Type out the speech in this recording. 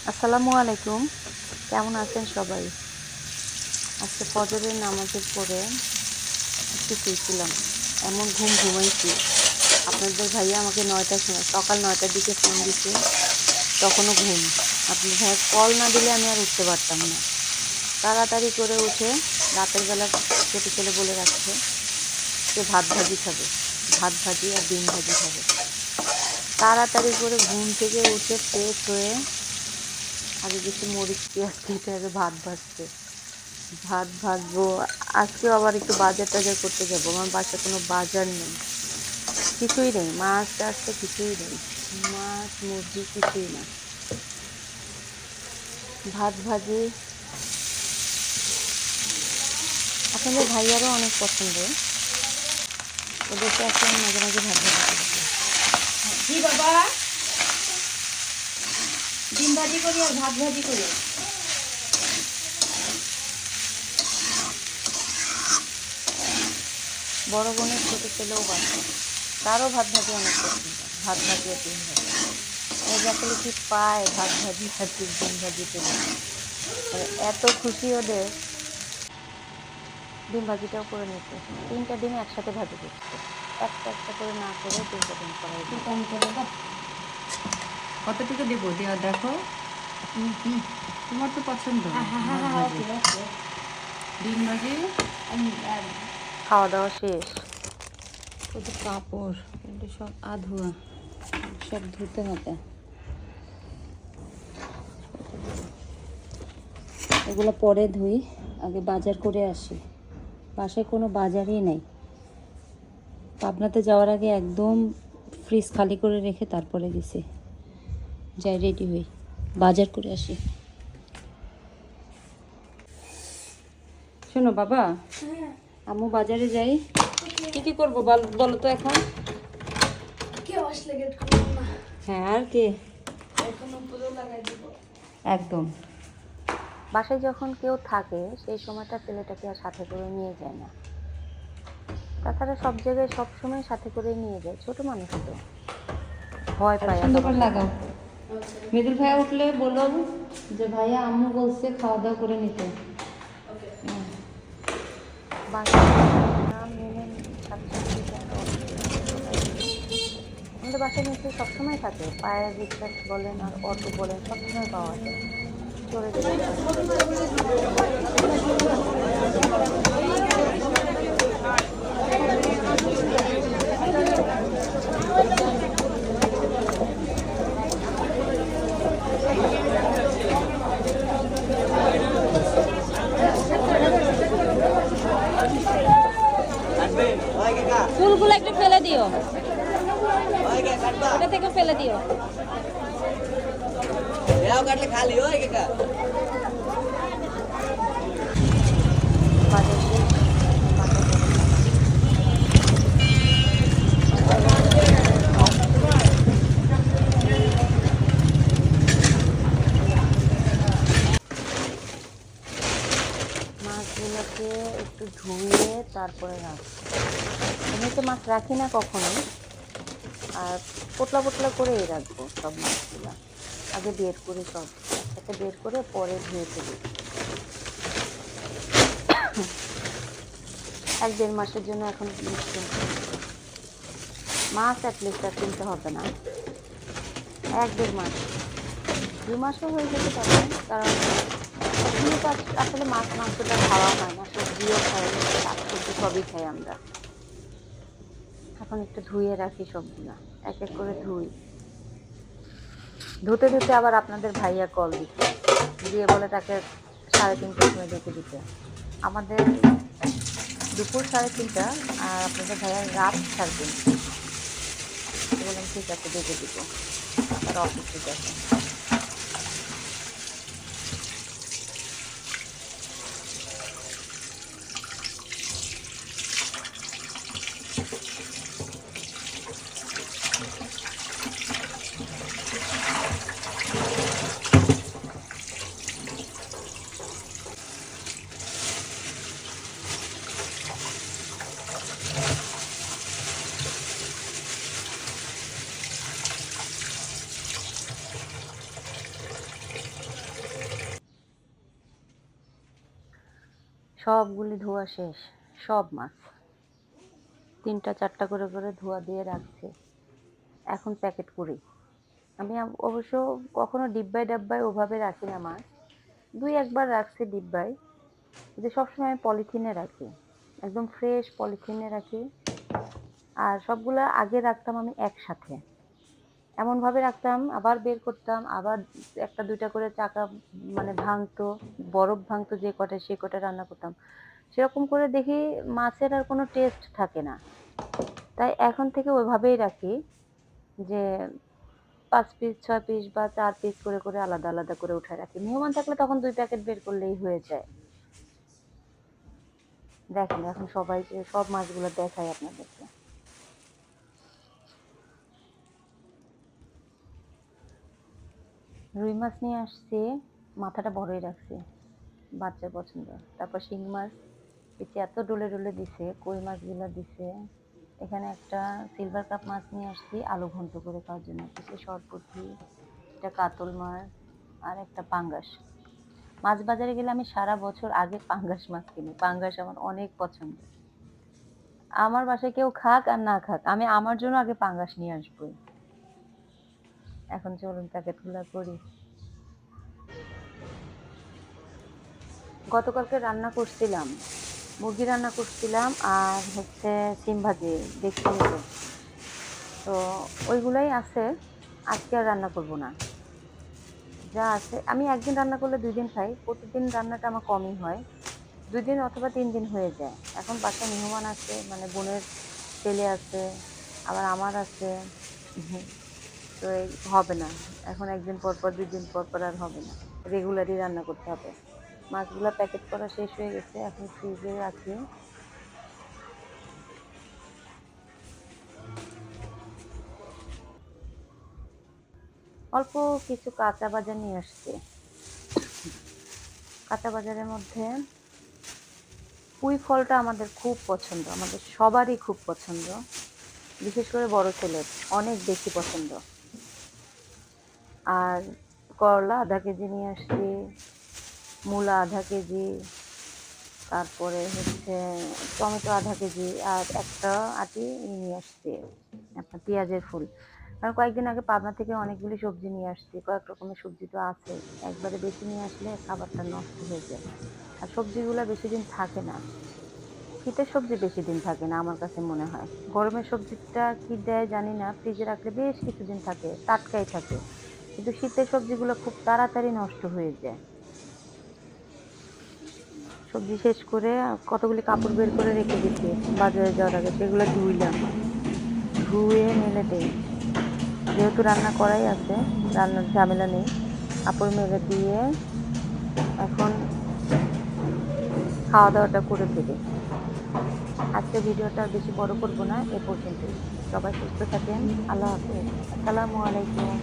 আসসালামু আলাইকুম। কেমন আছেন সবাই? আজকে ফজরের নামাজের পরে একটু শুয়েছিলাম। এমন ঘুমাইছি। আপনাদের ভাইয়া আমাকে ৯টার সময় সকাল ৯টার দিকে ফোন দিছে, তখনও ঘুম। আপনার ভাইয়া কল না দিলে আমি আর উঠতে পারতাম না। তাড়াতাড়ি করে উঠে রাতের বেলা ছোটো ছেলে বলে রাখছে সে ভাত ভাজি খাবে, ভাত ভাজি আর ডিম ভাজি খাবে। তাড়াতাড়ি করে ঘুম থেকে উঠে ফ্রেশ হয়ে আগে কিছু মরিচ পেঁয়াজ কেটে আগে ভাত ভাজবো। আজকেও আবার একটু বাজার টাজার করতে যাবো। আমার বাসায় কোনো বাজার নেই, কিছুই নেই, মাছ টাছ তো কিছুই নেই, মাছ মুরগি কিছুই না। ভাত ভাজি আপনাদের ভাইয়ারও অনেক পছন্দ, ওদেরকে এখন মাঝে মাঝে ভাত ভাজি করবে। জি বাবা, ডিম ভাজি করি আর ভাত ভাজি করি। বড় বোনের ছোটো ছেলেও বাসে, তারও ভাত ভাজি অনেক পছন্দ, ভাত ভাজি আর ডিম ভাজি। এই যে আসলে কি পায় ভাত ভাজি আর ডিম ভাজি পেলে, এত খুশি ওদের। ডিম ভাজিটাও করে নিতে, 3টা ডিম একসাথে ভাজি করছে, একটা একটা করে না করে 3টা ডিম করাই দিচ্ছে। কতটুকু দেবো দেওয়া দেখো। তোমার তো পছন্দ ডিম ভাজি। খাওয়া দাওয়া শেষ। কত কাপড়, কিন্তু সব আধোয়া, সব ধুতে হবে। এগুলো পরে ধুই, আগে বাজার করে আসি। বাসায় কোনো বাজারই নেই। পাবনাতে যাওয়ার আগে একদম ফ্রিজ খালি করে রেখে তারপরে গেছি। যাই রেডি হই, বাজার করে আসি। শোনো বাবা, আম্মু বাজারে যাই, কি করবো বলো তো এখন। হ্যাঁ আর কি, একদম। বাসায় যখন কেউ থাকে সেই সময়টা ছেলেটাকে আর সাথে করে নিয়ে যায় না। তাছাড়া সব জায়গায় সব সময় সাথে করে নিয়ে যায়, ছোট মানুষ তো ভয় পায়। সুন্দর করে লাগাও। মৃদুল ভাইয়া উঠলে বললো যে ভাইয়া আম্মু বলছে খাওয়া দাওয়া করে নিতে। বাসায় না মেনে সাথে সাথে দিতে একটা অসুবিধা। আমাদের বাসায় নিচে সবসময় থাকে, পায়ের রিক্সা বলেন আর অটো বলেন সবসময় পাওয়া যায়, চলে যেতে পারে। চুলগুলো একটু ফেলে দিও, ওটা থেকে ফেলে দিও। বাজার শেষ, বাজার করে নিয়ে আসি। মাছগুলোকে একটু ধুয়ে তারপরে রাখবো। এমনিতে মাছ রাখি না কখনোই, আর পোটলা পোটলা করেই রাখবো সব মাছগুলো। আগে বের করে সব একসাথে বের করে পরে ধুয়ে ফেলি। 1-1.5 মাসের জন্য এখন নিশ্চিন্ত। মাছ অ্যাটলিস্ট আর কিনতে হবে না, 1-1.5 মাস, 2 মাসও হয়ে যেতে পারে। কারণ এখনই তো আসলে মাছ মাংসটা খাওয়া হয় না, সবজিও খাই, শাকসবজি সবই খাই আমরা। এখন একটু ধুয়ে রাখি সবগুলা, এক এক করে ধুই। ধুতে ধুতে আবার আপনাদের ভাইয়া কল দিচ্ছে, দিয়ে বলে তাকে 3:30টার সময় ডেকে দিতে। আমাদের দুপুর 3:30টা, আর আপনাদের ভাইয়ার রাত 3:30। বললাম ঠিক আছে ডেকে দিব, তার অফিসে যাবে। সবগুলি ধোয়া শেষ, সব মাছ 3টা 4টা করে ধোয়া দিয়ে রাখছি। এখন প্যাকেট করি। আমি অবশ্য কখনো ডিব্বায় ডাব্বায় ওভাবে রাখি না মাছ। ২-১ বার রাখছি ডিব্বায়। কিন্তু সবসময় আমি পলিথিনে রাখি। একদম ফ্রেশ পলিথিনে রাখি। আর সবগুলা আগে রাখতাম আমি একসাথে। এমনভাবে রাখতাম, আবার বের করতাম, আবার ১টা ২টা করে চাকা মানে ভাঙতো, বরফ ভাঙতো যে কটায় সে কটায় রান্না করতাম। সেরকম করে দেখি মাছের আর কোনো টেস্ট থাকে না। তাই এখন থেকে ওইভাবেই রাখি যে ৫ পিস, ৬ পিস বা ৪ পিস করে আলাদা, আলাদা করে উঠায় রাখি। মেহমান থাকলে তখন ২ প্যাকেট বের করলেই হয়ে যায়। দেখেন এখন সবাইকে সব মাছগুলো দেখাই আপনাদেরকে। রুই মাছ নিয়ে আসছি, মাথাটা বড়ই রাখছি, বাচ্চার পছন্দ। তারপর শিং মাছ পিছে এত ডলে ডলে দিছে, কই মাছগুলো দিছে। এখানে একটা সিলভার কাপ মাছ নিয়ে আসছি আলু ঘন্ট করে খাওয়ার জন্য। পিছে সরপুঁটি, একটা কাতল মাছ আর একটা পাঙ্গাস। মাছ বাজারে গেলে আমি সারা বছর আগে পাঙ্গাস মাছ কিনি। পাঙ্গাস আমার অনেক পছন্দ। আমার বাসায় কেউ খাক আর না খাক, আমি আমার জন্য আগে পাঙ্গাস নিয়ে আসবই। এখন চলুন প্যাকেটগুলো করি। গতকালকে রান্না করছিলাম, মুরগি রান্না করছিলাম আর হচ্ছে সিম ভাজি দেখছেনই তো। তো ওইগুলাই আছে, আজকে আর রান্না করব না। যা আছে আমি একদিন রান্না করলে ২ দিন খাই। প্রতিদিন রান্নাটা আমার কমই হয়। ২ দিন অথবা ৩ দিন হয়ে যায়। এখন বাসায় মেহমান আছে, মানে বোনের ছেলে আছে, আবার আমার আছে। তো এই হবে না। এখন ১ দিন পর, ২ দিন পর আর হবে না। রেগুলারই রান্না করতে হবে। মাছগুলা প্যাকেট করা শেষ হয়ে গেছে। এখন ফ্রিজে রাখি। অল্প কিছু কাঁচা বাজার নিয়ে আসছি। কাঁচা বাজারের মধ্যে পুঁই ফলটা আমাদের খুব পছন্দ, আমাদের সবারই খুব পছন্দ। বিশেষ করে বড় ছেলের অনেক বেশি পছন্দ। আর করলা ০.৫ কেজি নিয়ে আসছি, মূলা ০.৫ কেজি, তারপরে হচ্ছে টমেটো ০.৫ কেজি আর একটা আটি নিয়ে আসছি আপনার পেঁয়াজের ফুল। কারণ কয়েকদিন আগে পাবনা থেকে অনেকগুলি সবজি নিয়ে আসছি, কয়েক রকমের সবজি তো আছে। একবারে বেশি নিয়ে আসলে খাবারটা নষ্ট হয়ে যায়। আর সবজিগুলো বেশি দিন থাকে না। শীতের সবজি বেশি দিন থাকে না আমার কাছে মনে হয়। গরমের সবজিটা কি দেয় জানি না, ফ্রিজে রাখলে বেশ কিছুদিন থাকে, টাটকাই থাকে। কিন্তু শীতের সবজিগুলো খুব তাড়াতাড়ি নষ্ট হয়ে যায়। সবজি শেষ করে কতগুলি কাপড় বের করে রেখে দিচ্ছি বাজারে যাওয়ার আগে, সেগুলো ধুইলাম, ধুয়ে মেলে দেই। যেহেতু রান্না করাই আছে, রান্নার ঝামেলা নেই। কাপড় মেলে দিয়ে এখন খাওয়া দাওয়াটা করে ফেলি। আজকে ভিডিওটা বেশি বড় করব না, এ পর্যন্তই। সবাই সুস্থ থাকেন। আল্লাহ হাফেজ। আসসালামু আলাইকুম।